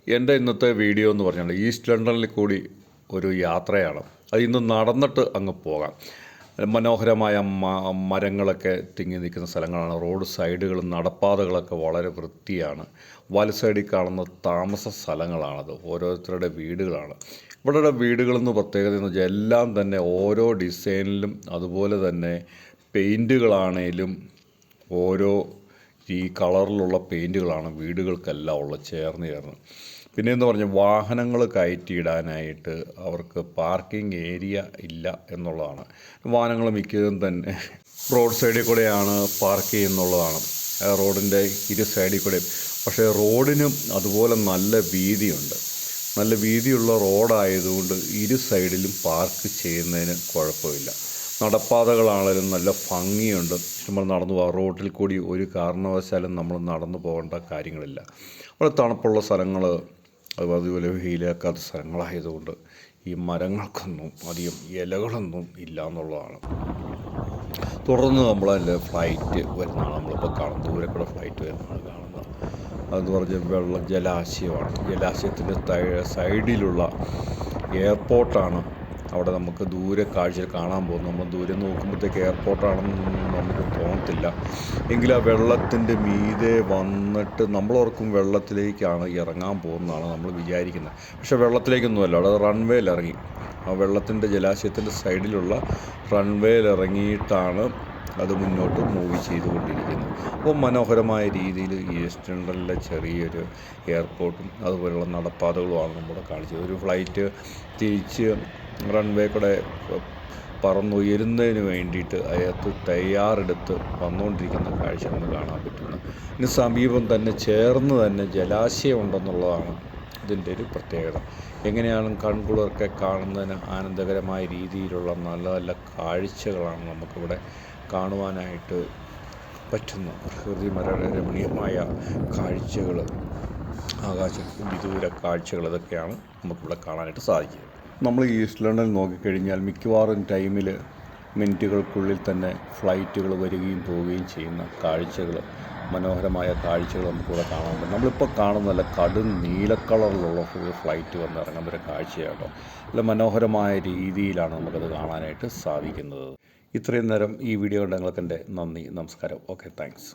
എൻ്റെ ഇന്നത്തെ വീഡിയോ എന്ന് പറഞ്ഞാൽ ഈസ്റ്റ് ലണ്ടനിൽ കൂടി ഒരു യാത്രയാണ്. അത് ഇന്ന് നടന്നിട്ട് അങ്ങ് പോകാം. മനോഹരമായ മരങ്ങളൊക്കെ തിങ്ങി നിൽക്കുന്ന സ്ഥലങ്ങളാണ്. റോഡ് സൈഡുകളും നടപ്പാതകളൊക്കെ വളരെ വൃത്തിയാണ്. വല സൈഡിൽ കാണുന്ന താമസ സ്ഥലങ്ങളാണത്. ഓരോരുത്തരുടെ വീടുകളാണ്. ഇവരുടെ വീടുകളെന്ന് പ്രത്യേകത എന്ന് വെച്ചാൽ എല്ലാം തന്നെ ഓരോ ഡിസൈനിലും അതുപോലെ തന്നെ പെയിൻറ്റുകളാണേലും ഓരോ ഈ കളറിലുള്ള പെയിൻറ്റുകളാണ് വീടുകൾക്കെല്ലാം ഉള്ളത് ചേർന്ന്. പിന്നെയെന്ന് പറഞ്ഞാൽ വാഹനങ്ങൾ കയറ്റിയിടാനായിട്ട് അവർക്ക് പാർക്കിംഗ് ഏരിയ ഇല്ല എന്നുള്ളതാണ്. വാഹനങ്ങൾ മിക്കതും തന്നെ റോഡ് സൈഡിൽ കൂടെയാണ് പാർക്ക് ചെയ്യുന്നുള്ളതാണ്, റോഡിൻ്റെ ഇരു സൈഡിൽ കൂടെയും. പക്ഷേ റോഡിനും അതുപോലെ നല്ല വീതിയുണ്ട്. നല്ല വീതിയുള്ള റോഡായതുകൊണ്ട് ഇരു സൈഡിലും പാർക്ക് ചെയ്യുന്നതിന് കുഴപ്പമില്ല. നടപ്പാതകളാണെങ്കിലും നല്ല ഭംഗിയുണ്ട്. നമ്മൾ നടന്നു പോകാം. റോഡിൽ കൂടി ഒരു കാരണവശാലും നമ്മൾ നടന്നു പോകേണ്ട കാര്യങ്ങളില്ല. അവിടെ തണുപ്പുള്ള സ്ഥലങ്ങൾ, അതുപോലെ വെയിലേക്കാത്ത സ്ഥലങ്ങളായതുകൊണ്ട് ഈ മരങ്ങൾക്കൊന്നും അധികം ഇലകളൊന്നും ഇല്ല എന്നുള്ളതാണ്. തുടർന്ന് നമ്മളതിൻ്റെ ഫ്ലൈറ്റ് വരുന്നതാണ് നമ്മളിപ്പോൾ കാണുന്നത്. ദൂരെ കൂടെ ഫ്ലൈറ്റ് വരുന്നതാണ് കാണുന്നത്. അതെന്ന് പറഞ്ഞാൽ ജലാശയമാണ്. ജലാശയത്തിൻ്റെ സൈഡിലുള്ള എയർപോർട്ടാണ്. അവിടെ നമുക്ക് ദൂരെ കാഴ്ച കാണാൻ പോകുന്നു. നമ്മൾ ദൂരെ നോക്കുമ്പോഴത്തേക്ക് എയർപോർട്ടാണെന്നൊന്നും നമുക്ക് തോന്നത്തില്ല. എങ്കിലും ആ വെള്ളത്തിൻ്റെ മീതെ വന്നിട്ട് നമ്മളോർക്കും വെള്ളത്തിലേക്കാണ് ഇറങ്ങാൻ പോകുന്നതാണ് നമ്മൾ വിചാരിക്കുന്നത്. പക്ഷേ വെള്ളത്തിലേക്കൊന്നുമല്ല, അവിടെ റൺവേയിൽ ഇറങ്ങി. ആ വെള്ളത്തിൻ്റെ ജലാശയത്തിൻ്റെ സൈഡിലുള്ള റൺവേയിൽ ഇറങ്ങിയിട്ടാണ് അത് മുന്നോട്ട് മൂവ് ചെയ്തുകൊണ്ടിരിക്കുന്നത്. അപ്പോൾ മനോഹരമായ രീതിയിൽ ഈസ്റ്റ് ലണ്ടനിലെ ചെറിയൊരു എയർപോർട്ടും അതുപോലെയുള്ള നടപ്പാതകളുമാണ് നമ്മുടെ കാണിച്ചത്. ഒരു ഫ്ലൈറ്റ് തിരിച്ച് റൺവേ കൂടെ പറന്നുയരുന്നതിന് വേണ്ടിയിട്ട് അകത്ത് തയ്യാറെടുത്ത് വന്നുകൊണ്ടിരിക്കുന്ന കാഴ്ച നമുക്ക് കാണാൻ പറ്റുന്നു. ഇതിന് സമീപം തന്നെ ചേർന്ന് തന്നെ ജലാശയം ഉണ്ടെന്നുള്ളതാണ് ഇതിൻ്റെ ഒരു പ്രത്യേകത. എങ്ങനെയാണ് കൺകുളിർക്കെ കാണുന്നതിന് ആനന്ദകരമായ രീതിയിലുള്ള നല്ല നല്ല കാഴ്ചകളാണ് നമുക്കിവിടെ കാണുവാനായിട്ട് പറ്റുന്ന പ്രകൃതി രമണീയമായ കാഴ്ചകൾ, ആകാശം വിദൂര കാഴ്ചകൾ, ഇതൊക്കെയാണ് നമുക്കിവിടെ കാണാനായിട്ട് സാധിക്കുക. നമ്മൾ ഈസ്റ്റ് ലണ്ടനിൽ നോക്കിക്കഴിഞ്ഞാൽ മിക്കവാറും ടൈമിൽ മിനിറ്റുകൾക്കുള്ളിൽ തന്നെ ഫ്ലൈറ്റുകൾ വരികയും പോവുകയും ചെയ്യുന്ന കാഴ്ചകൾ, മനോഹരമായ കാഴ്ചകൾ നമുക്കിവിടെ കാണാൻ പറ്റും. നമ്മളിപ്പോൾ കാണുന്നതല്ല, കടും നീല കളറിലുള്ള ഒരു ഫ്ലൈറ്റ് വന്നിറങ്ങുന്ന ഒരു കാഴ്ചയാട്ടോ. നല്ല മനോഹരമായ രീതിയിലാണ് നമുക്കത് കാണാനായിട്ട് സാധിക്കുന്നത്. ഇത്രയും നേരം ഈ വീഡിയോ കണ്ട നിങ്ങൾക്ക് എൻ്റെ നന്ദി, നമസ്കാരം. Okay, thanks.